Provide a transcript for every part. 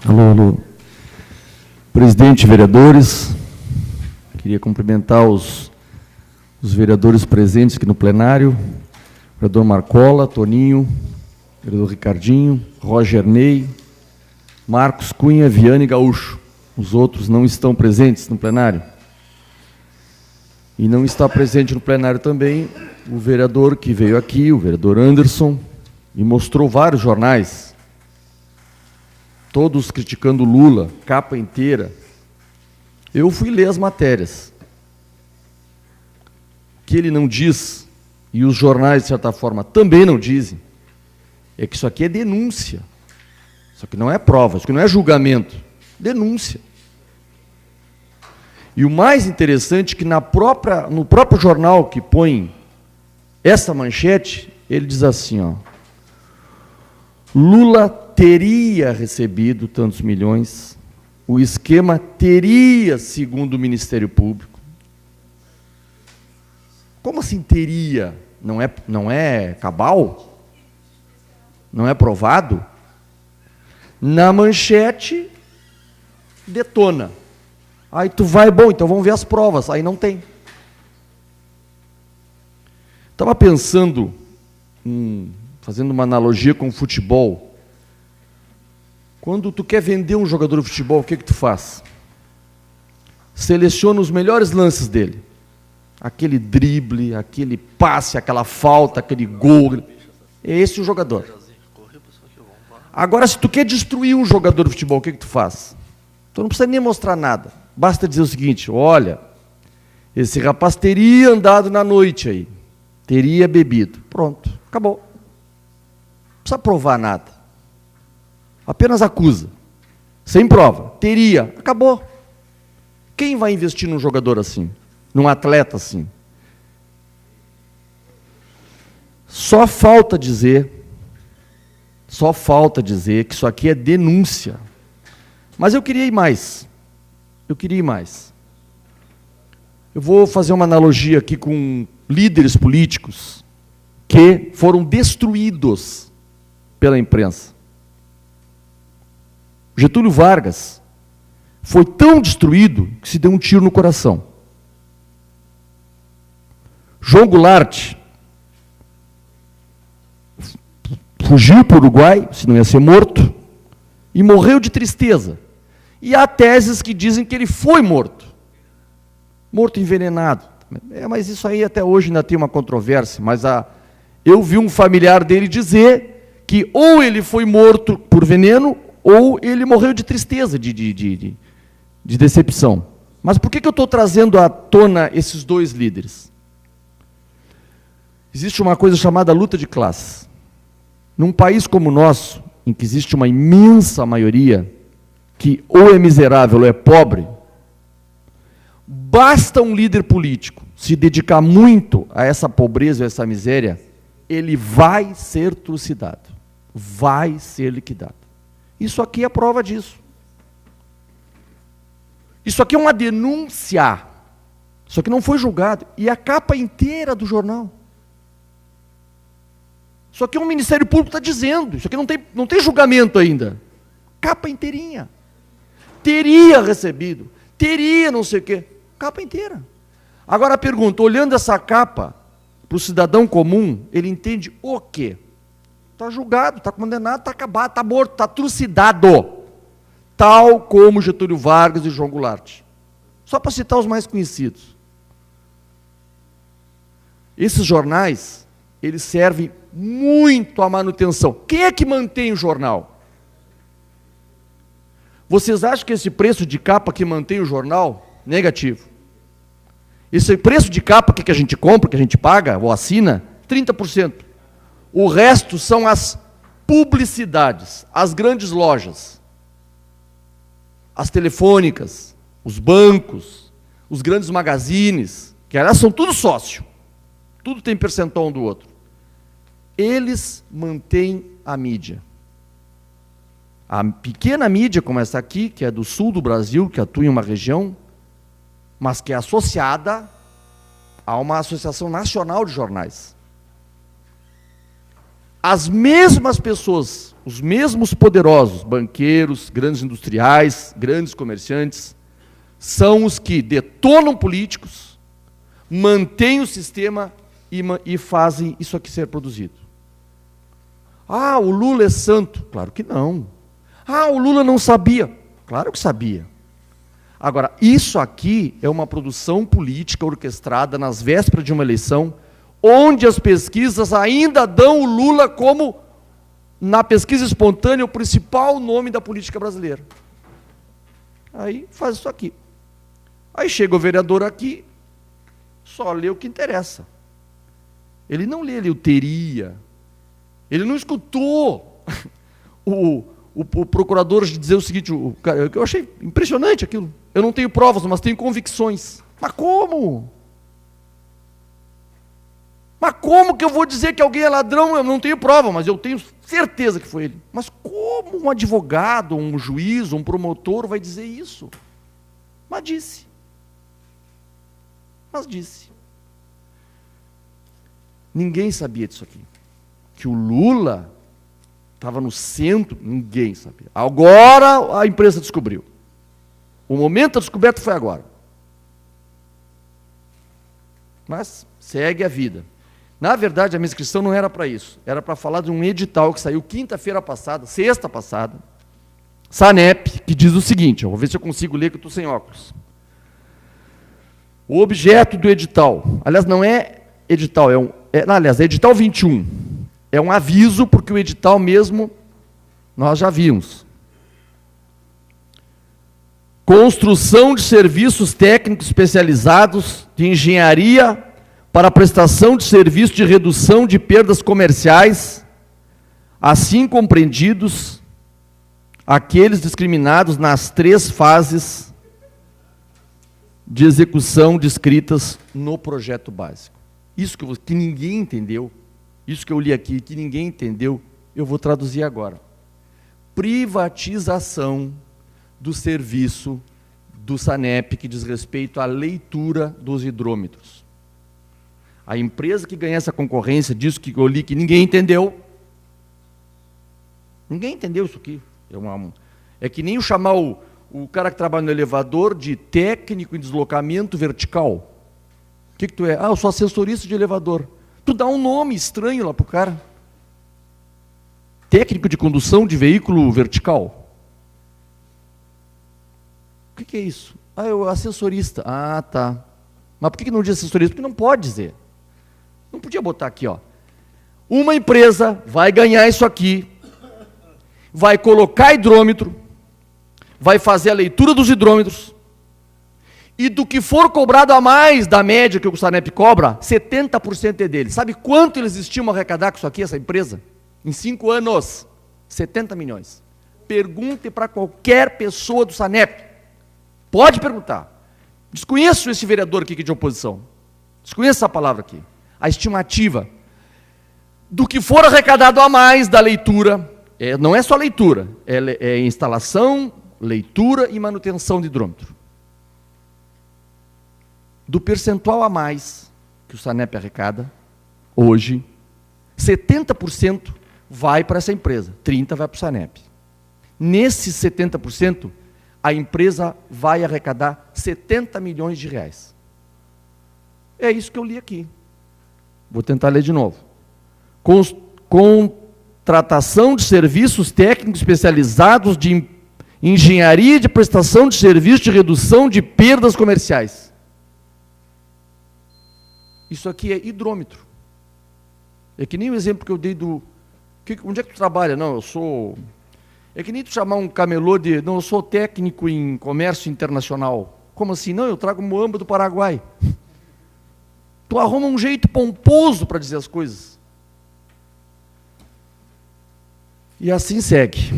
Alô, alô. Presidente, vereadores, queria cumprimentar os vereadores presentes aqui no plenário, vereador Marcola, Toninho, vereador Ricardinho, Roger Ney, Marcos Cunha, Viane Gaúcho. Os outros não estão presentes no plenário. E não está presente no plenário também o vereador que veio aqui, o vereador Anderson, e mostrou vários jornais, todos criticando Lula, capa inteira. Eu fui ler as matérias. O que ele não diz, e os jornais, de certa forma, também não dizem, é que isso aqui é denúncia. Isso aqui não é prova, isso aqui não é julgamento. Denúncia. E o mais interessante é que no próprio jornal que põe essa manchete, ele diz assim, ó, Lula teria recebido tantos milhões, o esquema teria, segundo o Ministério Público. Como assim teria? Não é cabal? Não é provado? Na manchete, detona. Aí tu vai, bom, então vamos ver as provas. Aí não tem. Estava pensando, fazendo uma analogia com o futebol. Quando tu quer vender um jogador de futebol, o que tu faz? Seleciona os melhores lances dele. Aquele drible, aquele passe, aquela falta, aquele gol. É esse o jogador. Agora, se tu quer destruir um jogador de futebol, o que tu faz? Tu não precisa nem mostrar nada. Basta dizer o seguinte, olha, esse rapaz teria andado na noite aí, teria bebido. Pronto, acabou. Não precisa provar nada. Apenas acusa. Sem prova. Teria. Acabou. Quem vai investir num jogador assim? Num atleta assim? Só falta dizer que isso aqui é denúncia. Mas eu queria ir mais. Eu vou fazer uma analogia aqui com líderes políticos que foram destruídos pela imprensa. Getúlio Vargas foi tão destruído que se deu um tiro no coração. João Goulart fugiu para o Uruguai, se não ia ser morto, e morreu de tristeza. E há teses que dizem que ele foi morto. Morto envenenado. Mas isso aí até hoje ainda tem uma controvérsia, mas eu vi um familiar dele dizer que ou ele foi morto por veneno, ou ele morreu de tristeza, de decepção. Mas por que eu estou trazendo à tona esses dois líderes? Existe uma coisa chamada luta de classes. Num país como o nosso, em que existe uma imensa maioria que ou é miserável ou é pobre, basta um líder político se dedicar muito a essa pobreza, a essa miséria, ele vai ser trucidado, vai ser liquidado. Isso aqui é a prova disso. Isso aqui é uma denúncia. Isso aqui não foi julgado. E a capa inteira do jornal. Isso aqui é o Ministério Público está dizendo. Isso aqui não tem julgamento ainda. Capa inteirinha. Teria recebido. Teria não sei o quê. Capa inteira. Agora a pergunta, olhando essa capa, para o cidadão comum, ele entende o quê? Está julgado, está condenado, está acabado, está morto, está trucidado. Tal como Getúlio Vargas e João Goulart. Só para citar os mais conhecidos. Esses jornais, eles servem muito à manutenção. Quem é que mantém o jornal? Vocês acham que esse preço de capa que mantém o jornal? Negativo. Esse preço de capa que a gente compra, que a gente paga ou assina, 30%. O resto são as publicidades, as grandes lojas, as telefônicas, os bancos, os grandes magazines, que aliás são tudo sócio, tudo tem percentual um do outro. Eles mantêm a mídia. A pequena mídia, como essa aqui, que é do sul do Brasil, que atua em uma região, mas que é associada a uma associação nacional de jornais. as mesmas pessoas, os mesmos poderosos, banqueiros, grandes industriais, grandes comerciantes, são os que detonam políticos, mantêm o sistema e fazem isso aqui ser produzido. Ah, o Lula é santo. Claro que não. Ah, o Lula não sabia. Claro que sabia. Agora, isso aqui é uma produção política orquestrada nas vésperas de uma eleição, onde as pesquisas ainda dão o Lula como, na pesquisa espontânea, o principal nome da política brasileira. Aí faz isso aqui. Aí chega o vereador aqui, só lê o que interessa. Ele não lê ali o teria. Ele não escutou o procurador dizer o seguinte, eu achei impressionante aquilo. Eu não tenho provas, mas tenho convicções. Mas como? Mas como que eu vou dizer que alguém é ladrão? Eu não tenho prova, mas eu tenho certeza que foi ele. Mas como um advogado, um juiz, um promotor vai dizer isso? Mas disse. Mas disse. Ninguém sabia disso aqui. Que o Lula estava no centro, ninguém sabia. Agora a imprensa descobriu. O momento da descoberta foi agora. Mas segue a vida. Na verdade, a minha inscrição não era para isso. Era para falar de um edital que saiu quinta-feira passada, sexta passada, SANEP, que diz o seguinte, eu vou ver se eu consigo ler que eu estou sem óculos. O objeto do edital, aliás, não é edital, é edital 21. É um aviso, porque o edital mesmo nós já vimos. Construção de serviços técnicos especializados de engenharia para a prestação de serviço de redução de perdas comerciais, assim compreendidos aqueles discriminados nas 3 fases de execução descritas no projeto básico. Isso que ninguém entendeu, isso que eu li aqui, que ninguém entendeu, eu vou traduzir agora. Privatização do serviço do SANEP, que diz respeito à leitura dos hidrômetros. A empresa que ganha essa concorrência, disso que eu li, que ninguém entendeu. Ninguém entendeu isso aqui. É que nem chamar o cara que trabalha no elevador de técnico em deslocamento vertical. O que tu é? Ah, eu sou assessorista de elevador. Tu dá um nome estranho lá para o cara. Técnico de condução de veículo vertical. O que é isso? Ah, eu assessorista. Ah, tá. Mas por que não diz assessorista? Porque não pode dizer. Não podia botar aqui, ó. Uma empresa vai ganhar isso aqui, vai colocar hidrômetro, vai fazer a leitura dos hidrômetros, e do que for cobrado a mais da média que o SANEP cobra, 70% é dele. Sabe quanto eles estimam arrecadar com isso aqui, essa empresa? Em 5 anos, 70 milhões. Pergunte para qualquer pessoa do SANEP. Pode perguntar. Desconheço esse vereador aqui que é de oposição. Desconheço essa palavra aqui. A estimativa do que for arrecadado a mais da leitura, não é só leitura, é instalação, leitura e manutenção de hidrômetro. Do percentual a mais que o SANEP arrecada, hoje, 70% vai para essa empresa, 30% vai para o SANEP. Nesses 70%, a empresa vai arrecadar 70 milhões de reais. É isso que eu li aqui. Vou tentar ler de novo. Contratação de serviços técnicos especializados de engenharia de prestação de serviço de redução de perdas comerciais. Isso aqui é hidrômetro. É que nem o exemplo que eu dei do... Onde é que tu trabalha? Não, eu sou... É que nem tu chamar um camelô de... Não, eu sou técnico em comércio internacional. Como assim? Não, eu trago muamba do Paraguai. Tu arruma um jeito pomposo para dizer as coisas. E assim segue.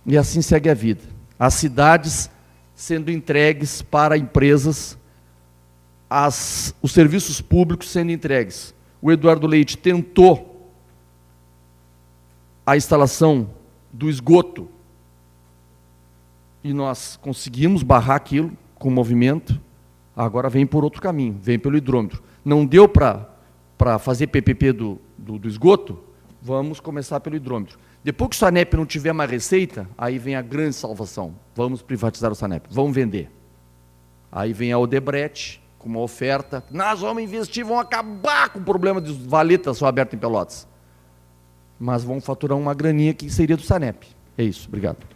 E assim segue a vida. As cidades sendo entregues para empresas, os serviços públicos sendo entregues. O Eduardo Leite tentou a instalação do esgoto e nós conseguimos barrar aquilo com o movimento. Agora vem por outro caminho, vem pelo hidrômetro. Não deu para fazer PPP do esgoto, Vamos começar pelo hidrômetro. Depois que o Sanep não tiver mais receita, aí vem a grande salvação. Vamos privatizar o Sanep, vamos vender. Aí vem a Odebrecht com uma oferta. Nós vamos investir, vamos acabar com o problema dos valetas só abertos em Pelotas. Mas vamos faturar uma graninha que seria do Sanep. É isso, obrigado.